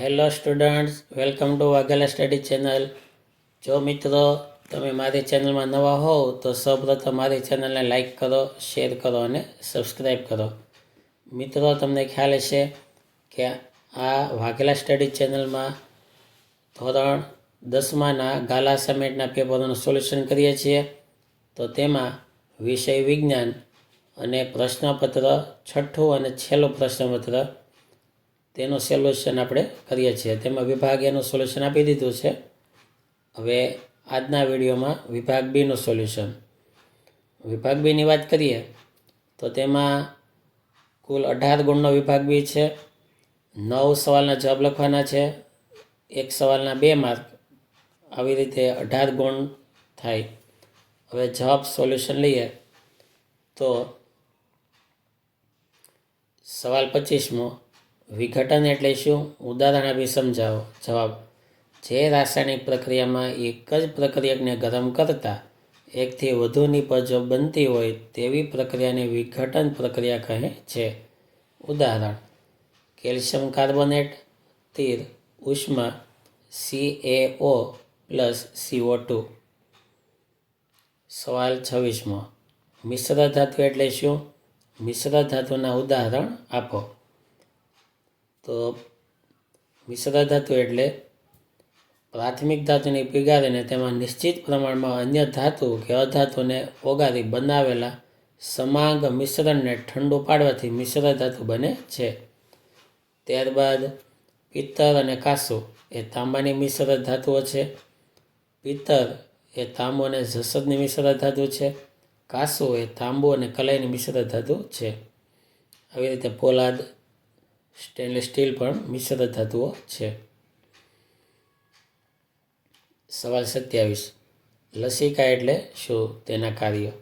Hello students, welcome to Vaghela study channel. જો મિત્રો તમે મારી ચેનલમાં નવા હોવ તો સૌપ્રથમ મારી ચેનલને લાઈક કરો, શેર કરો અને સબસ્ક્રાઈબ કરો. મિત્રો, તમને ખ્યાલ હશે કે આ વાઘેલા સ્ટડી ચેનલમાં ધોરણ 10માના ગાલા અસાઇનમેન્ટના પેપરોનું સોલ્યુશન કરીએ છીએ. તો તેમાં વિષય વિજ્ઞાન અને પ્રશ્નપત્ર છઠ્ઠું અને છેલ્લું પ્રશ્નપત્ર તેનું સોલ્યુશન આપણે કરીએ છીએ. તેમાં વિભાગ એનું સોલ્યુશન આપી દીધું છે. હવે આજના વિડીયોમાં વિભાગ બીનું સોલ્યુશન. વિભાગ બીની વાત કરીએ તો તેમાં કુલ 18 ગુણનો વિભાગ બી છે. 9 સવાલના જવાબ લખવાના છે. એક સવાલના 2 માર્ક. આવી રીતે 18 ગુણ થાય. હવે જવાબ સોલ્યુશન લઈએ તો સવાલ 25મો, વિઘટન એટલે શું? ઉદાહરણ આપી સમજાવો. જવાબ: જે રાસાયણિક પ્રક્રિયામાં એક જ પ્રક્રિયકને ગરમ કરતા એકથી વધુ નિપજો બનતી હોય તેવી પ્રક્રિયાને વિઘટન પ્રક્રિયા કહે છે. ઉદાહરણ: કેલ્શિયમ કાર્બોનેટ, તીર, ઉષ્મા, CaO + CO2. સવાલ 26મો, મિશ્ર ધાતુ એટલે શું? મિશ્ર ધાતુના ઉદાહરણ આપો. તો મિશ્ર ધાતુ એટલે પ્રાથમિક ધાતુને પીગાળીને તેમાં નિશ્ચિત પ્રમાણમાં અન્ય ધાતુ કે અધાતુને ઓગાળી બનાવેલા સમાંગ મિશ્રણને ઠંડુ પાડવાથી મિશ્ર ધાતુ બને છે. ત્યારબાદ પિત્તર અને કાંસુ એ તાંબાની મિશ્ર ધાતુઓ છે. પિત્તર એ તાંબુ અને જસદની મિશ્ર ધાતુ છે. કાંસુ એ તાંબુ અને કલાઈની મિશ્ર ધાતુ છે. આવી રીતે પોલાદ, સ્ટેનલેસ સ્ટીલ પણ મિશ્ર ધાતુઓ છે. સવાલ 27, લસિકા એટલે શું? તેના કાર્યો.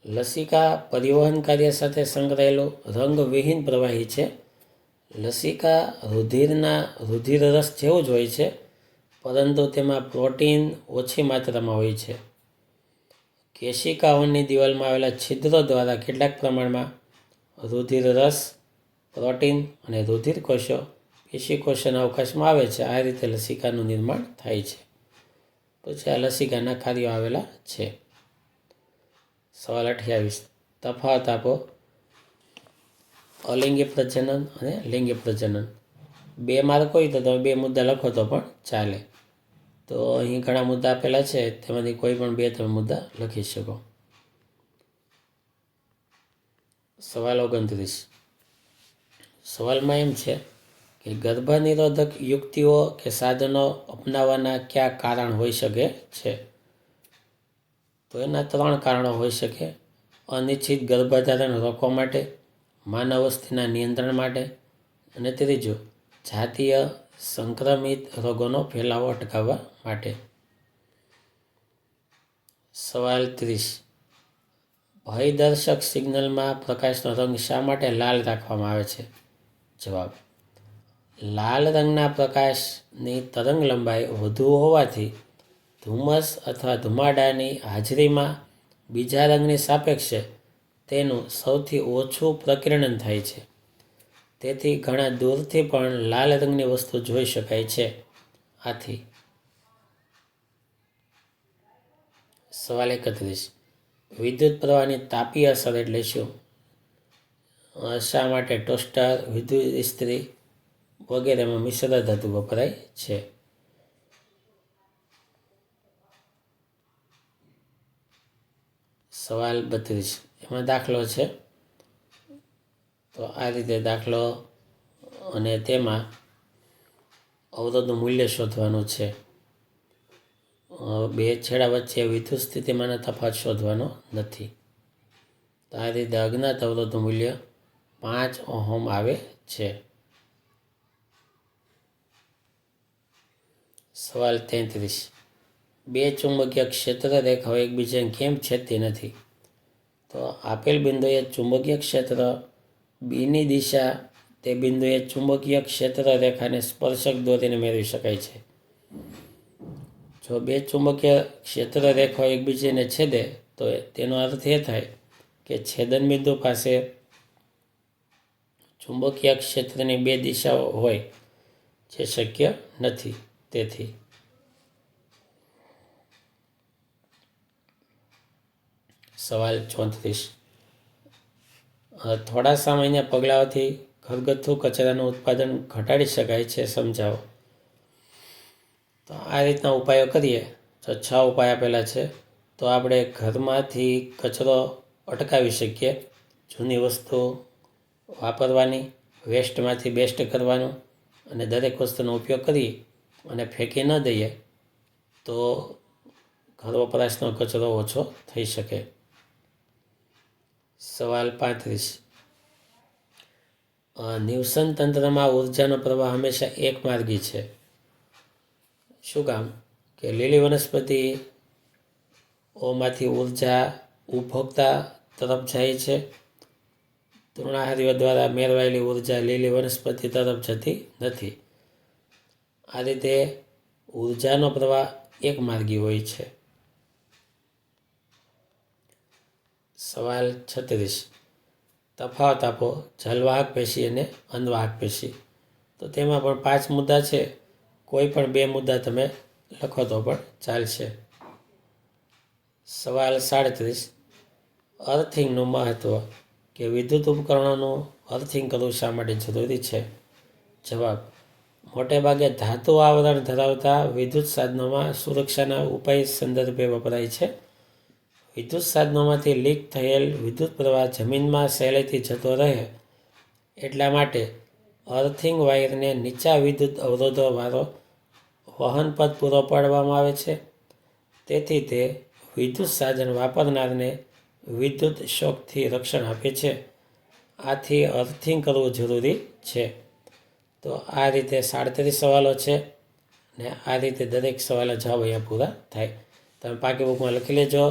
લસિકા પરિવહન કાર્ય સાથે સંકળાયેલું રંગવિહીન પ્રવાહી છે. લસિકા રુધિર રસ જેવું જ હોય છે, પરંતુ તેમાં પ્રોટીન ઓછી માત્રામાં હોય છે. કેશિકાઓની દિવાલમાં આવેલા છિદ્રો દ્વારા કેટલાક પ્રમાણમાં રુધિર રસ, પ્રોટીન અને રુધિર કોષો પેશીકોષોના અવકાશમાં આવે છે. આ રીતે લસિકાનું નિર્માણ થાય છે. પછી આ લસિકાના કાર્યો આવેલા છે. સવાલ 28, તફાવત આપો. અલિંગી પ્રજનન અને લિંગી પ્રજનન. 2 માર્ક હોય તો તમે 2 મુદ્દા લખો તો પણ ચાલે. તો અહીં ઘણા મુદ્દા આપેલા છે, તેમાંથી કોઈ પણ 2 તમે મુદ્દા લખી શકો. સવાલ 29, સવાલમાં એમ છે કે ગર્ભનિરોધક યુક્તિઓ કે સાધનો અપનાવવાના કયા કારણ હોઈ શકે છે? તો એના 3 કારણો હોઈ શકે. અનિચ્છિત ગર્ભધારણ રોકવા માટે, માનવ વસ્તીના નિયંત્રણ માટે અને ત્રીજું, જાતીય સંક્રમિત રોગોનો ફેલાવો અટકાવવા માટે. સવાલ 30, ભયદર્શક સિગ્નલમાં પ્રકાશનો રંગ શા માટે લાલ રાખવામાં આવે છે? જવાબ: લાલ રંગના પ્રકાશની તરંગ લંબાઈ વધુ હોવાથી ધુમ્મસ અથવા ધુમાડાની હાજરીમાં બીજા રંગની સાપેક્ષે તેનું સૌથી ઓછું પ્રકીર્ણન થાય છે. તેથી ઘણા દૂરથી પણ લાલ રંગની વસ્તુ જોઈ શકાય છે. આથી. સવાલ 31, વિદ્યુત પ્રવાહની તાપીય અસર એટલે શું? શા માટે ટોસ્ટર, વિદ્યુત ઇસ્ત્રી વગેરેમાં મિશ્ર ધાતુ વપરાય છે? સવાલ 32, એમાં દાખલો છે. તો આ રીતે દાખલો, અને તેમાં અવરોધનું મૂલ્ય શોધવાનું છે. 2 છેડા વચ્ચે વિદ્યુત સ્થિતિમાનનો તફાવત શોધવાનો નથી. તો આ રીતે અજ્ઞાત અવરોધનું મૂલ્ય 5 ઓહમ આવે છે. સવાલ 33, 2 ચુંબકીય ક્ષેત્ર રેખાઓ એકબીજાને કેમ છેદતી નથી? તો આપેલ બિંદુએ ચુંબકીય ક્ષેત્ર બીની દિશા તે બિંદુએ ચુંબકીય ક્ષેત્ર રેખાને સ્પર્શક દોરીને મેળવી શકાય છે. જો 2 ચુંબકીય ક્ષેત્ર રેખાઓ એકબીજાને છેદે તો તેનો અર્થ એ થાય કે છેદન બિંદુ પાસે ચુંબકીય ક્ષેત્રની 2 દિશાઓ હોય, જે શક્ય નથી. તેથી સવાલ 34. થોડા સામાન્ય પગલાઓથી ઘરગથ્થુ કચરાનું ઉત્પાદન ઘટાડી શકાય છે, સમજાવો. તો આ રીતના ઉપાયો કરીએ તો 6 ઉપાય આપેલા છે. તો આપણે ઘરમાંથી કચરો અટકાવી શકીએ. જૂની વસ્તુ વાપરવાની, વેસ્ટમાંથી બેસ્ટ કરવાનું, અને દરેક વસ્તુનો ઉપયોગ કરી અને ફેંકી ન દઈએ તો ઘર વપરાશનો કચરો ઓછો થઈ શકે. સવાલ 35. નિવસન તંત્રમાં ઉર્જાનો પ્રવાહ હંમેશા એક માર્ગી છે. શું કામ? કે લીલી વનસ્પતિઓમાંથી ઉર્જા ઉપભોક્તા તરફ જાય છે. તૃણાહારીઓ દ્વારા મેળવાયેલી ઉર્જા લીલી વનસ્પતિ તરફ જતી નથી. આ રીતે ઉર્જાનો પ્રવાહ એક માર્ગી હોય છે. સવાલ 36. તફાવત આપો જલવાહક પેશી અને અન્નવાહક પેશી. તો તેમાં પણ 5 મુદ્દા છે. કોઈ પણ 2 મુદ્દા તમે લખો તો પણ ચાલશે. સવાલ 37. અર્થિંગનું મહત્ત્વ, કે વિદ્યુત ઉપકરણોનું અર્થિંગ કરવું શા માટે જરૂરી છે? જવાબ. મોટેભાગે ધાતુ આવરણ ધરાવતા વિદ્યુત સાધનોમાં સુરક્ષાના ઉપાય સંદર્ભે વપરાય છે. વિદ્યુત સાધનોમાંથી લીક થયેલ વિદ્યુત પ્રવાહ જમીનમાં સહેલાઈથી જતો રહે એટલા માટે અર્થિંગ વાયરને નીચા વિદ્યુત અવરોધોવાળો વહન પથ પૂરો પાડવામાં આવે છે. તેથી તે વિદ્યુત સાધન વાપરનારને વિદ્યુત શોકથી રક્ષણ આપે છે. આથી અર્થિંગ કરવું જરૂરી છે. તો આ રીતે 37 સવાલો છે ને આ રીતે દરેક સવાલના જવાબ અહીંયા પૂરા થાય. તમે પાકી બુકમાં લખી લેજો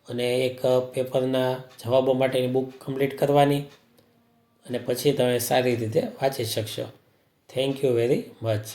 અને એક પેપરના જવાબો માટેની બુક કમ્પ્લીટ કરવાની અને પછી તમે સારી રીતે વાંચી શકશો. Thank you very much.